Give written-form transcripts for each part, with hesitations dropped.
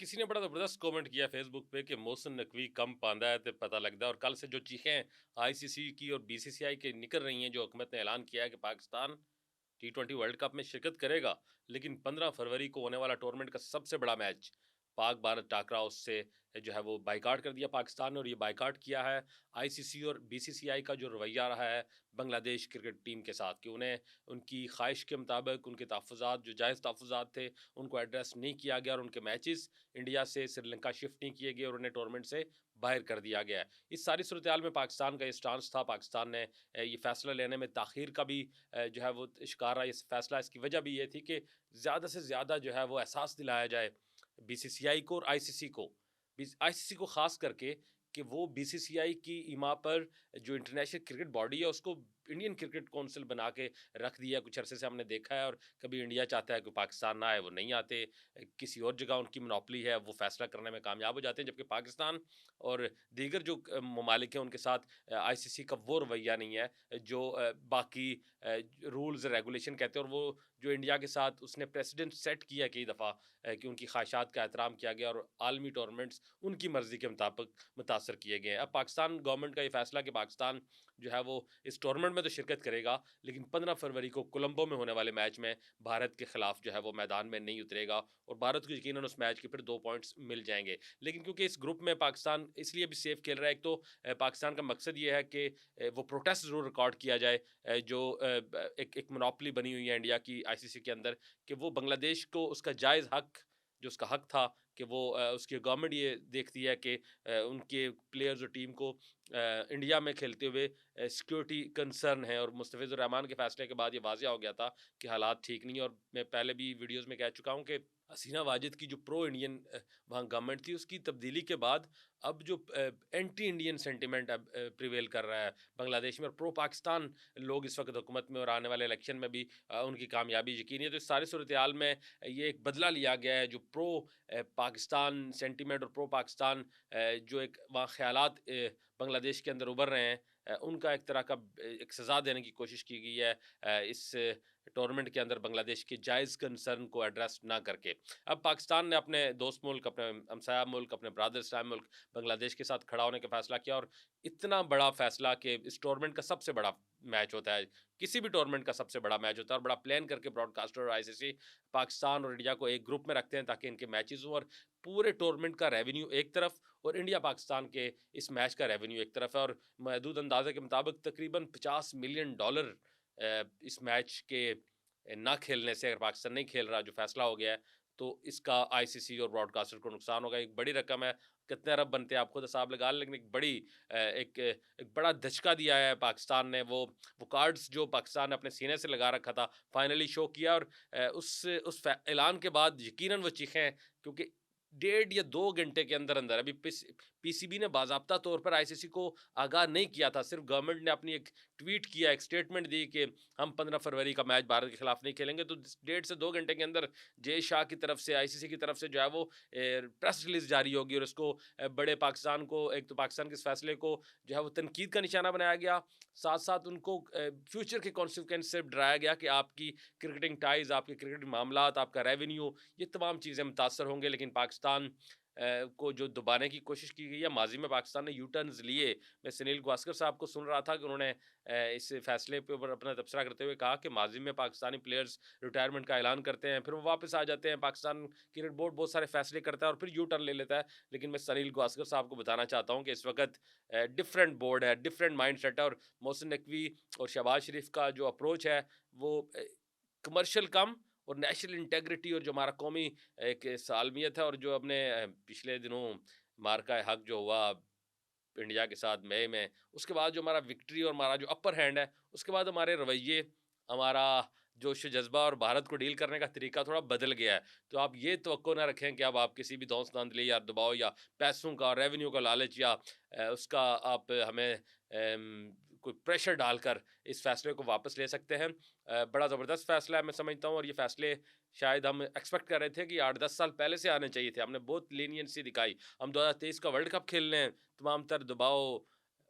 किसी ने बड़ा ज़बरदस्त कमेंट किया फेसबुक पे कि मोहसिन नकवी कम पांदा है तो पता लगता है। और कल से जो चीखें आईसीसी की और बीसीसीआई की निकल रही हैं, जो हुकूमत ने ऐलान किया है कि पाकिस्तान टी20 वर्ल्ड कप में शिरकत करेगा, लेकिन 15 फरवरी को होने वाला टूर्नामेंट का सबसे बड़ा मैच पाक भारत टाकरा, उससे जो है वो बाइकाट कर दिया पाकिस्तान ने। और ये बाइकाट किया है आईसीसी और बीसीसीआई का जो रवैया रहा है बांग्लादेश क्रिकेट टीम के साथ, कि उन्हें उनकी ख्वाहिश के मुताबिक उनके तहफ़्फ़ुज़ात जो जायज़ तहफ़्फ़ुज़ात थे उनको एड्रेस नहीं किया गया, और उनके मैचेस इंडिया से श्रीलंका शिफ्ट नहीं किए गए और उन्हें टूर्नामेंट से बाहर कर दिया गया है। इस सारी सूरत-ए-हाल में पाकिस्तान का ये स्टांस था। पाकिस्तान ने ये फ़ैसला लेने में ताख़ीर का भी जो है वो शिकार रहा इस फ़ैसला। इसकी वजह भी ये थी कि ज़्यादा से ज़्यादा जो है वो एहसास दिलाया जाए बीसीसीआई को और आईसीसी को। आईसीसी को ख़ास करके कि वो बीसीसीआई की ईमा पर जो इंटरनेशनल क्रिकेट बॉडी है उसको इंडियन क्रिकेट काउंसिल बना के रख दिया। कुछ अरसे से हमने देखा है, और कभी इंडिया चाहता है कि पाकिस्तान ना आए, वो नहीं आते। किसी और जगह उनकी मोनोपोली है, वो फ़ैसला करने में कामयाब हो जाते हैं। जबकि पाकिस्तान और दीगर जो ममालिक हैं उनके साथ आईसीसी का वो रवैया नहीं है जो बाकी रूल्स रेगुलेशन कहते हैं। और वो जो इंडिया के साथ उसने प्रेसिडेंट सेट किया कई दफ़ा कि उनकी ख्वाहिशात का एहतराम किया गया और आलमी टूर्नामेंट्स उनकी मर्ज़ी के मुताबिक मुतासर किए गए हैं। अब पाकिस्तान गवर्नमेंट का ये फ़ैसला कि पाकिस्तान जो है वो इस टूर्नामेंट में तो शिरकत करेगा, लेकिन 15 फरवरी को कोलंबो में होने वाले मैच में भारत के खिलाफ जो है वो मैदान में नहीं उतरेगा, और भारत को यकीनन उस मैच के फिर 2 पॉइंट्स मिल जाएँगे। लेकिन क्योंकि इस ग्रुप में पाकिस्तान इसलिए भी सेफ खेल रहा है, एक तो पाकिस्तान का मकसद ये है कि वो प्रोटेस्ट ज़रूर रिकॉर्ड किया जाए, जो एक मोनोपोली बनी हुई है इंडिया की आईसीसी के अंदर, कि वो बांग्लादेश को उसका जायज़ हक, जो उसका हक था कि वो उसकी गवर्नमेंट ये देखती है कि उनके प्लेयर्स और टीम को इंडिया में खेलते हुए सिक्योरिटी कंसर्न है। और मुस्तफ़िज़ुर रहमान के फैसले के बाद ये वाज़िह हो गया था कि हालात ठीक नहीं है। और मैं पहले भी वीडियोज़ में कह चुका हूँ कि हसीना वाजिद की जो प्रो इंडियन वहाँ गवर्नमेंट थी, उसकी तब्दीली के बाद अब जो एंटी इंडियन सेंटिमेंट अब प्रिवेल कर रहा है बांग्लादेश में, और प्रो पाकिस्तान लोग इस वक्त हुकूमत में और आने वाले इलेक्शन में भी उनकी कामयाबी यकीनी है। तो इस सारी सूरत हाल में ये एक बदला लिया गया है, जो प्रो पाकिस्तान सेंटिमेंट और प्रो पाकिस्तान जो एक वहाँ ख़यालात बांग्लादेश के अंदर उभर रहे हैं, उनका एक तरह का एक सज़ा देने की कोशिश की गई है इस टूर्नामेंट के अंदर बांग्लादेश के जायज़ कंसर्न को एड्रेस ना करके। अब पाकिस्तान ने अपने दोस्त मुल्क, अपने हमसाया मुल्क, अपने ब्रादर इस्लाम मुल्क बांग्लादेश के साथ खड़ा होने का फ़ैसला किया। और इतना बड़ा फ़ैसला कि इस टूर्नामेंट का सबसे बड़ा मैच होता है, किसी भी टूर्नामेंट का सबसे बड़ा मैच होता है, और बड़ा प्लान करके ब्रॉडकास्टर और आईसीसी पाकिस्तान और इंडिया को एक ग्रुप में रखते हैं ताकि इनके मैचेस हों, और पूरे टूर्नामेंट का रेवेन्यू एक तरफ और इंडिया पाकिस्तान के इस मैच का रेवेन्यू एक तरफ है। और महदूद अंदाजे के मुताबिक तकरीबन $50 मिलियन इस मैच के ना खेलने से, अगर पाकिस्तान नहीं खेल रहा, जो फैसला हो गया है, तो इसका आईसीसी और ब्रॉडकास्टर को नुकसान होगा। एक बड़ी रकम है, कितने अरब बनते हैं आप खुद हिसाब लगा लें, लेकिन एक बड़ी एक बड़ा धचका दिया है पाकिस्तान ने। वो कार्ड्स जो पाकिस्तान ने अपने सीने से लगा रखा था, फाइनली शो किया। और उस ऐलान के बाद यकीनन वो चीखें, क्योंकि 1.5 या 2 घंटे के अंदर अंदर अभी पीसीबी ने बाजाब्ता तौर पर आईसीसी को आगाह नहीं किया था, सिर्फ गवर्नमेंट ने अपनी एक ट्वीट किया, एक स्टेटमेंट दी कि हम 15 फरवरी का मैच भारत के खिलाफ नहीं खेलेंगे। तो 1.5 से 2 घंटे के अंदर जय शाह की तरफ से, आईसीसी की तरफ से जो है वो प्रेस रिलीज जारी होगी, और उसको बड़े पाकिस्तान को, एक तो पाकिस्तान के इस फैसले को जो है वो तनकीद का निशाना बनाया गया, साथ साथ उनको फ्यूचर के कॉन्सिक्वेंस से डराया गया कि आपकी क्रिकेटिंग टाइज, आपके क्रिकेट मामलात, आपका रेवेन्यू, ये तमाम चीज़ें मुतासर होंगे। लेकिन पाकिस्तान को जो दबाने की कोशिश की गई है, माजी में पाकिस्तान ने यू टर्न्स लिए। मैं सुनील गावस्कर साहब को सुन रहा था कि उन्होंने इस फैसले पे ऊपर अपना तबसरा करते हुए कहा कि माजी में पाकिस्तानी प्लेयर्स रिटायरमेंट का ऐलान करते हैं, फिर वो वापस आ जाते हैं। पाकिस्तान क्रिकेट बोर्ड बहुत सारे फैसले करता है और फिर यू टर्न ले लेता है। लेकिन मैं सुनील गावस्कर साहब को बताना चाहता हूँ कि इस वक्त डिफरेंट बोर्ड है, डिफरेंट माइंड सेट है। और मोहसिन नकवी और शहबाज शरीफ का जो अप्रोच है वो कमर्शियल कम और नेशनल इंटेग्रिटी, और जो हमारा कौमी एक सालमियत है, और जो अपने पिछले दिनों मार्का हक जो हुआ इंडिया के साथ मई में, उसके बाद जो हमारा विक्ट्री और हमारा जो अपर हैंड है, उसके बाद हमारे रवैये, हमारा जोश जज्बा और भारत को डील करने का तरीका थोड़ा बदल गया है। तो आप ये तवक्को ना रखें कि अब आप किसी भी धौंस धांधली या दबाव या पैसों का, रेवेन्यू का लालच, या उसका आप हमें कोई प्रेशर डालकर इस फैसले को वापस ले सकते हैं। बड़ा ज़बरदस्त फैसला है मैं समझता हूँ, और ये फैसले शायद हम एक्सपेक्ट कर रहे थे कि 8-10 साल पहले से आने चाहिए थे। हमने बहुत लीनियंसी दिखाई। हम 2023 का वर्ल्ड कप खेल रहे हैं, तमाम तर दबाव,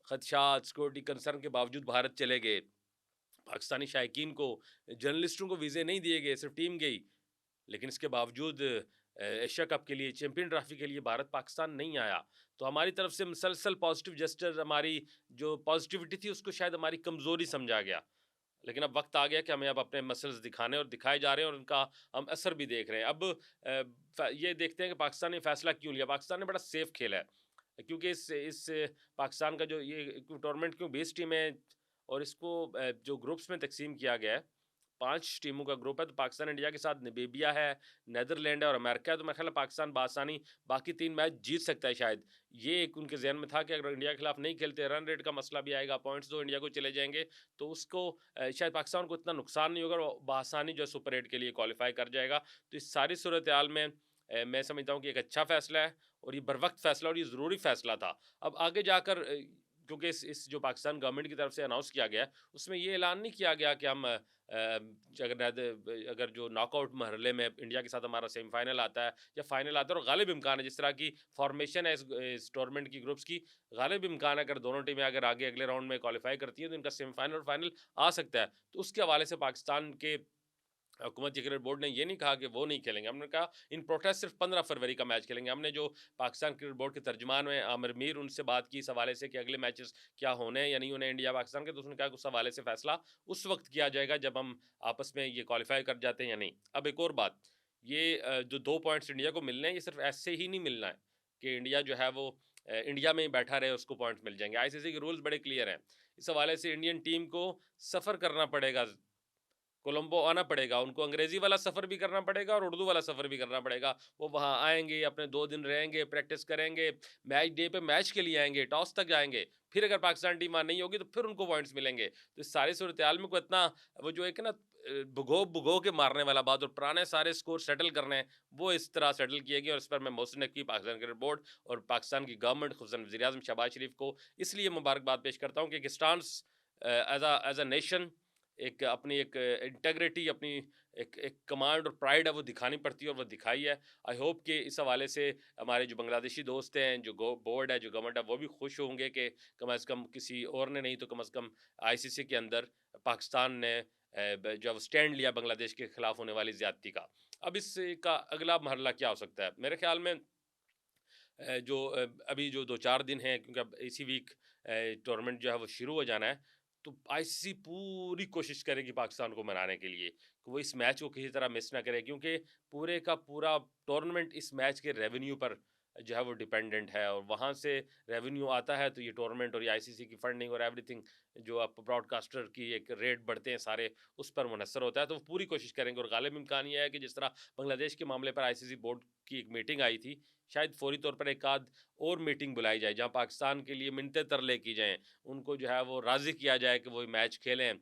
खदशात, सिक्योरिटी कंसर्न के बावजूद भारत चले गए। पाकिस्तानी शायकीन को, जर्नलिस्टों को वीज़े नहीं दिए गए, सिर्फ़ टीम गई। लेकिन इसके बावजूद एशिया कप के लिए, चैंपियन ट्रॉफी के लिए भारत पाकिस्तान नहीं आया। तो हमारी तरफ से मुसलसल पॉजिटिव जेस्चर, हमारी जो पॉजिटिविटी थी उसको शायद हमारी कमज़ोरी समझा गया। लेकिन अब वक़्त आ गया कि हमें अब अपने मसल्स दिखाने और दिखाए जा रहे हैं और उनका हम असर भी देख रहे हैं। अब ये देखते हैं कि पाकिस्तान ने फैसला क्यों लिया? पाकिस्तान ने बड़ा सेफ खेला है। क्योंकि इस पाकिस्तान का जो ये टूर्नामेंट क्यों 20 टीमें और इसको जो ग्रुप्स में तक़सीम किया गया है, 5 टीमों का ग्रुप है, तो पाकिस्तान इंडिया के साथ नामीबिया है, नीदरलैंड है और अमेरिका है, तो मेरे ख़्याल है पाकिस्तान बआसानी बाकी 3 मैच जीत सकता है शायद। ये एक उनके ज़हन में था कि अगर इंडिया के खिलाफ नहीं खेलते, रन रेट का मसला भी आएगा, पॉइंट्स तो इंडिया को चले जाएँगे, तो उसको शायद पाकिस्तान को इतना नुकसान नहीं होगा और वो बआसानी जो है सुपर 8 के लिए क्वालीफ़ाई कर जाएगा। तो इस सारी सूरत-ए-हाल में मैं समझता हूँ कि एक अच्छा फ़ैसला है और ये बरवक़्त फ़ैसला और ये ज़रूरी फ़ैसला था। अब आगे जाकर क्योंकि इस जो पाकिस्तान गवर्नमेंट की तरफ से अनाउंस किया गया है, उसमें ये ऐलान नहीं किया गया कि हम अगर जो नॉकआउट मरहले में इंडिया के साथ हमारा सेमीफ़ाइनल आता है या फाइनल आता है और गालिब इम्कान है जिस तरह की फ़ॉर्मेशन है इस टूर्नामेंट की ग्रुप्स की, गालिब इम्कान है अगर दोनों टीमें अगर आगे अगले राउंड में क्वालीफ़ाई करती हैं तो इनका सेमीफ़ाइनल और फाइनल आ सकता है। तो उसके हवाले से पाकिस्तान के हुकूमती क्रिकेट बोर्ड ने ये नहीं कहा कि वो नहीं खेलेंगे। हमने कहा इन प्रोटेस्ट सिर्फ 15 फरवरी का मैच खेलेंगे। हमने जो पाकिस्तान क्रिकेट बोर्ड के तर्जुमान हैं आमिर मीर, उनसे बात की इस हवाले से कि अगले मैचेस क्या होने हैं या नहीं होने इंडिया पाकिस्तान के, तो उसने कहा कि उस हवाले से फैसला उस वक्त किया जाएगा जब हम आपस में ये क्वालिफाई कर जाते हैं या नहीं। अब एक और बात, ये जो 2 पॉइंट्स इंडिया को मिलने हैं, ये सिर्फ ऐसे ही नहीं मिलना है कि इंडिया जो है वो इंडिया में ही बैठा रहे उसको पॉइंट्स मिल जाएँगे। आईसीसी के रूल्स बड़े क्लियर हैं। इस हवाले से इंडियन टीम को सफ़र करना पड़ेगा, कोलंबो आना पड़ेगा, उनको अंग्रेज़ी वाला सफ़र भी करना पड़ेगा और उर्दू वाला सफ़र भी करना पड़ेगा। वो वहाँ आएँगे, अपने 2 दिन रहेंगे, प्रैक्टिस करेंगे, मैच डे पे मैच के लिए आएँगे, टॉस तक जाएँगे, फिर अगर पाकिस्तान टीम वहाँ नहीं होगी तो फिर उनको पॉइंट्स मिलेंगे। तो इस सारी सूरत-ए-हाल में कोई इतना वो जो एक है ना भुगो-भुगो के मारने वाला बात और पुराने सारे स्कोर सेटल करने हैं, वो इस तरह सेटल किए गए और इस पर मैं मोहसिन नकवी, पाकिस्तान क्रिकेट बोर्ड और पाकिस्तान की गवर्नमेंट खुसूसन वज़ीर-ए-आज़म शहबाज शरीफ को इसलिए मुबारकबाद पेश करता हूँ कि एक स्टांस एज़ अ नेशन एक अपनी एक इंटेग्रिटी अपनी एक एक कमांड और प्राइड है वो दिखानी पड़ती है और वो दिखाई है। आई होप कि इस हवाले से हमारे जो बांग्लादेशी दोस्त हैं, जो बोर्ड है, जो गवर्नमेंट है, वो भी खुश होंगे कि कम अज़ कम किसी और ने नहीं तो कम अज़ कम आईसीसी के अंदर पाकिस्तान ने जो स्टैंड लिया बांग्लादेश के खिलाफ होने वाली ज्यादती का। अब इसका अगला मरहला क्या हो सकता है? मेरे ख्याल में अभी जो 2-4 दिन हैं क्योंकि अब इसी वीक टूर्नामेंट जो है वो शुरू हो जाना है, तो आईसीसी पूरी कोशिश करेगी पाकिस्तान को मनाने के लिए कि वो इस मैच को किसी तरह मिस ना करे क्योंकि पूरे का पूरा टूर्नामेंट इस मैच के रेवेन्यू पर जो है वो डिपेंडेंट है और वहाँ से रेवेन्यू आता है तो ये टूर्नामेंट और ये आईसीसी की फंडिंग और एवरीथिंग जो आप ब्रॉडकास्टर की एक रेट बढ़ते हैं सारे उस पर मुनहसर होता है, तो वो पूरी कोशिश करेंगे और गालिब इम्कान ये है कि जिस तरह बांग्लादेश के मामले पर आईसीसी बोर्ड की एक मीटिंग आई थी, शायद फौरी तौर पर एक आध और मीटिंग बुलाई जाए जहाँ पाकिस्तान के लिए मिन्नतें तरले की जाएँ, उनको जो है वो राज़ी किया जाए कि वो मैच खेलें।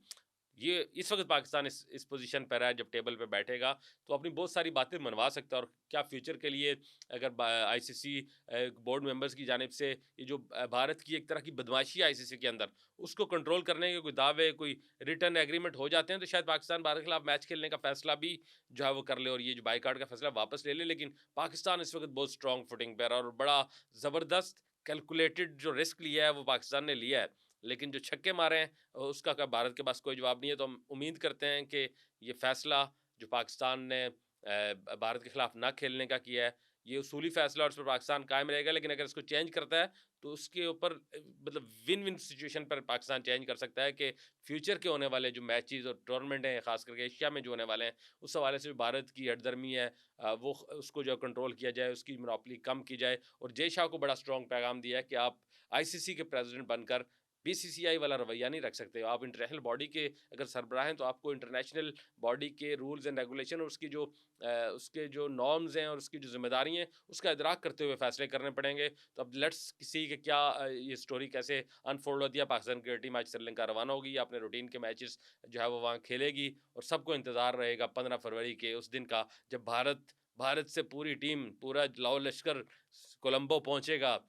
ये इस वक़्त पाकिस्तान इस पोज़ीशन पर है जब टेबल पे बैठेगा, तो अपनी बहुत सारी बातें मनवा सकता है और क्या फ्यूचर के लिए अगर आईसीसी बोर्ड मेंबर्स की जानिब से ये जो भारत की एक तरह की बदमाशी है आईसीसी के अंदर, उसको कंट्रोल करने के कोई दावे, कोई रिटर्न एग्रीमेंट हो जाते हैं, तो शायद पाकिस्तान भारत के खिलाफ मैच खेलने का फ़ैसला भी जो है वो कर ले और ये जो बायकॉट का फ़ैसला वापस ले ले। लेकिन पाकिस्तान इस वक़्त बहुत स्ट्रॉन्ग फुटिंग पे है और बड़ा ज़बरदस्त कैलकुलेटेड जो रिस्क लिया है, वो पाकिस्तान ने लिया है। लेकिन जो छक्के मारे हैं उसका क्या भारत के पास कोई जवाब नहीं है, तो हम उम्मीद करते हैं कि ये फ़ैसला जो पाकिस्तान ने भारत के खिलाफ ना खेलने का किया है, ये उसूली फ़ैसला और उस पर पाकिस्तान कायम रहेगा। लेकिन अगर इसको चेंज करता है, तो उसके ऊपर मतलब विन-विन सिचुएशन पर पाकिस्तान चेंज कर सकता है कि फ्यूचर के होने वाले जो मैचेज़ और टूर्नामेंट हैं, ख़ास करके एशिया में जो होने वाले हैं, उस हवाले से जो भारत की हठधर्मी है वो उसको जो कंट्रोल किया जाए, उसकी मोनोपोली कम की जाए और जय शाह को बड़ा स्ट्रॉन्ग पैगाम दिया है कि आप आईसीसी के प्रेज़िडेंट बनकर बीसीसीआई वाला रवैया नहीं रख सकते। आप इंटरनेशनल बॉडी के अगर सरबराह हैं, तो आपको इंटरनेशनल बॉडी के रूल्स एंड रेगुलेशन और उसके जो नॉर्म्स हैं और उसकी जो ज़िम्मेदारी हैं, उसका इदराक करते हुए फ़ैसले करने पड़ेंगे। तो अब लेट्स सी कि क्या ये स्टोरी कैसे अनफ़ोल्ड होती है। पाकिस्तान क्रिकेट टीम आज श्रीलंका रवाना होगी, अपने रूटीन के मैचेस जो है वो वहाँ खेलेगी और सबको इंतज़ार रहेगा 15 फरवरी के उस दिन का, जब भारत से पूरी टीम, पूरा लाओ लश्कर कोलंबो पहुँचेगा।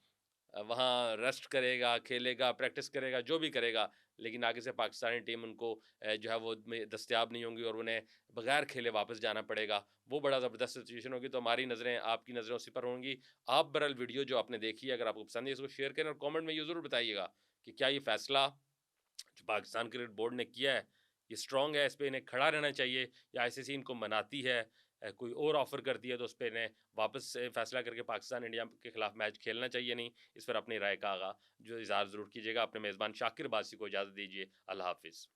वहाँ रेस्ट करेगा, खेलेगा, प्रैक्टिस करेगा, जो भी करेगा, लेकिन आगे से पाकिस्तानी टीम उनको जो है वो में दस्तयाब नहीं होंगी और उन्हें बगैर खेले वापस जाना पड़ेगा। वो बड़ा ज़बरदस्त सिचुएशन होगी, तो हमारी नज़रें, आपकी नज़रें उसी पर होंगी। आप बहरहाल वीडियो जो आपने देखी है, अगर आपको पसंद है, इसको शेयर करें और कमेंट में ये ज़रूर बताइएगा कि क्या ये फ़ैसला जो पाकिस्तान क्रिकेट बोर्ड ने किया है, ये स्ट्रॉन्ग है, इस पे इन्हें खड़ा रहना चाहिए या आईसीसी इनको मनाती है? कोई और ऑफ़र करती है तो उस पे इन्हें वापस से फ़ैसला करके पाकिस्तान इंडिया के खिलाफ मैच खेलना चाहिए नहीं, इस पर अपनी राय का जो इज़हार ज़रूर कीजिएगा। अपने मेज़बान शाकिर बासी को इजाज़त दीजिए। अल्लाह हाफ़िज़।